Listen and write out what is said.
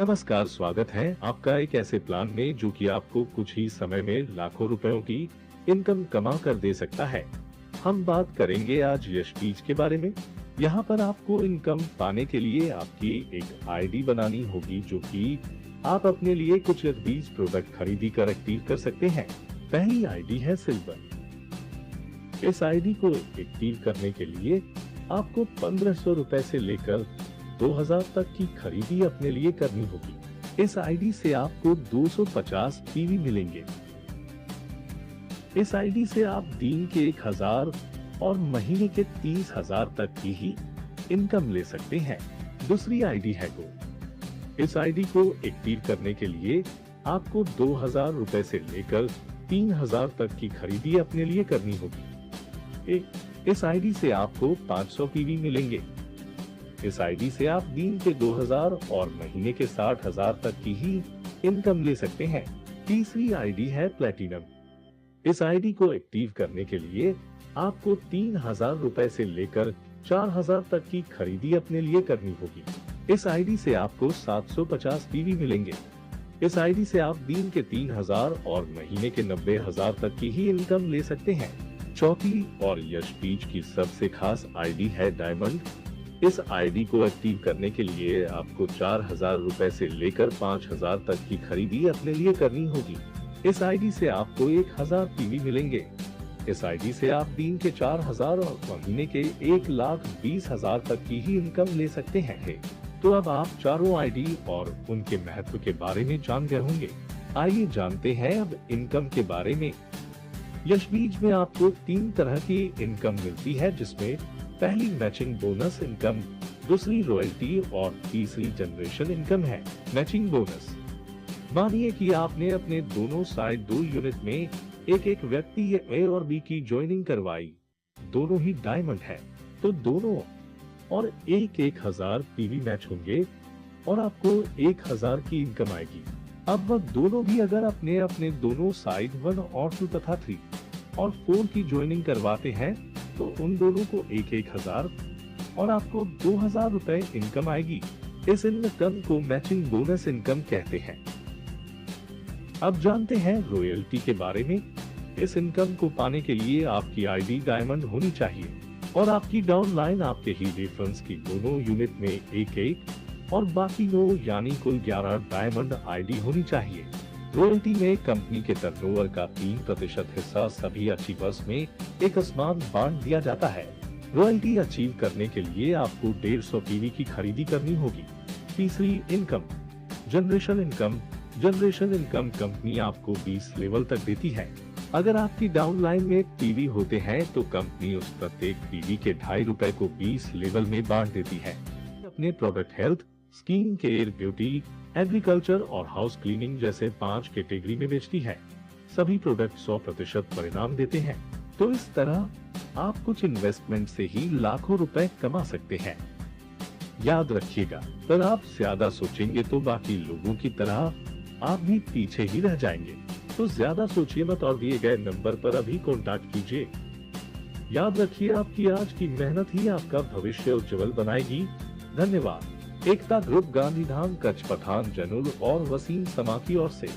नमस्कार, स्वागत है आपका एक ऐसे प्लान में जो कि आपको कुछ ही समय में लाखों रुपयों की इनकम कमा कर दे सकता है। हम बात करेंगे आज यश बीज के बारे में। यहाँ पर आपको इनकम पाने के लिए आपकी एक आईडी बनानी होगी जो कि आप अपने लिए कुछ यश बीज प्रोडक्ट खरीदी कर एक्टिव कर सकते हैं। पहली आईडी है सिल्वर। इस आईडी को एक्टिव करने के लिए आपको 1500 रुपए से लेकर 2000 तक की खरीदी अपने लिए करनी होगी। इस आईडी से आपको 250 पीवी मिलेंगे। इस आईडी से आप दिन के 1000 और महीने के 30,000 तक की ही इनकम ले सकते हैं। दूसरी आईडी है गो। इस आईडी को एक्टिव करने के लिए आपको 2000 रुपए से लेकर 3000 तक की खरीदी अपने लिए करनी होगी। इस आईडी से आपको 500 पीवी मिलेंगे। इस आईडी से आप दिन के 2000 और महीने के 60,000 तक की ही इनकम ले सकते हैं। तीसरी आईडी है प्लेटिनम। इस आईडी को एक्टिव करने के लिए आपको 3000 रुपए से लेकर 4000 तक की खरीदी अपने लिए करनी होगी। इस आईडी से आपको 750 पीवी मिलेंगे। इस आईडी से आप दिन के 3000 और महीने के 90,000 तक की ही इनकम ले सकते हैं। चौथी और यश बीज की सबसे खास आईडी है डायमंड। इस आईडी को एक्टिव करने के लिए आपको 4000 रुपए से लेकर 5000 तक की खरीदी अपने लिए करनी होगी। इस आईडी से आपको 1000 पीवी मिलेंगे। इस आईडी से आप दिन के 4000 और महीने के 1,20,000 तक की ही इनकम ले सकते हैं। तो अब आप चारों आईडी और उनके महत्व के बारे में जान गए होंगे। आइए जानते हैं अब इनकम के बारे में। यश बीज में आपको 3 तरह की इनकम मिलती है, जिसमें पहली मैचिंग बोनस इनकम, दूसरी रॉयल्टी और तीसरी जनरेशन इनकम है। मैचिंग बोनस, मानिए कि आपने अपने दोनों साइड 2 यूनिट में एक व्यक्ति ए और बी की ज्वाइनिंग करवाई। दोनों ही डायमंड है, तो दोनों और 1,000 पीवी मैच होंगे और आपको 1000 की इनकम आएगी। अब वह दोनों भी अगर अपने अपने दोनों साइड 1 और 2 तथा 3 और 4 की ज्वाइनिंग करवाते हैं तो उन दोनों को 1,000 और आपको 2000 रुपए इनकम आएगी। इस इनकम को मैचिंग बोनस इनकम कहते हैं। अब जानते हैं रॉयल्टी के बारे में। इस इनकम को पाने के लिए आपकी आईडी डायमंड होनी चाहिए और आपकी डाउनलाइन आपके ही रेफरेंस की दोनों यूनिट में 1 और बाकी 9 यानी कुल 11 डायमंड आईडी होनी चाहिए। रॉयल्टी में कंपनी के टर्नओवर का 3% हिस्सा सभी अचीवर्स में एक समान बांट दिया जाता है। रॉयल्टी अचीव करने के लिए आपको 150 पीवी की खरीदी करनी होगी। तीसरी income, generation income. Generation income company आपको 20 लेवल तक देती है। अगर आपकी डाउनलाइन में पीवी होते हैं तो कंपनी उस प्रत्येक पीवी के 2.5 रुपए को 20 लेवल में बांट देती है। अपने product health, skin care, beauty, agriculture और हाउस क्लीनिंग जैसे 5 कैटेगरी में बेचती है। सभी प्रोडक्ट 100% परिणाम देते हैं। तो इस तरह आप कुछ इन्वेस्टमेंट से ही लाखों रुपए कमा सकते हैं। याद रखिएगा, अगर आप ज्यादा सोचेंगे तो बाकी लोगों की तरह आप भी पीछे ही रह जाएंगे। तो ज्यादा सोचिए मत और दिए गए नंबर पर अभी कॉन्टैक्ट कीजिए। याद रखिए, आपकी आज की मेहनत ही आपका भविष्य उज्जवल बनाएगी। धन्यवाद। एकता ग्रुप, गांधीधाम, कच्छ, पठान, जनूर और वसीम समा की ओर से।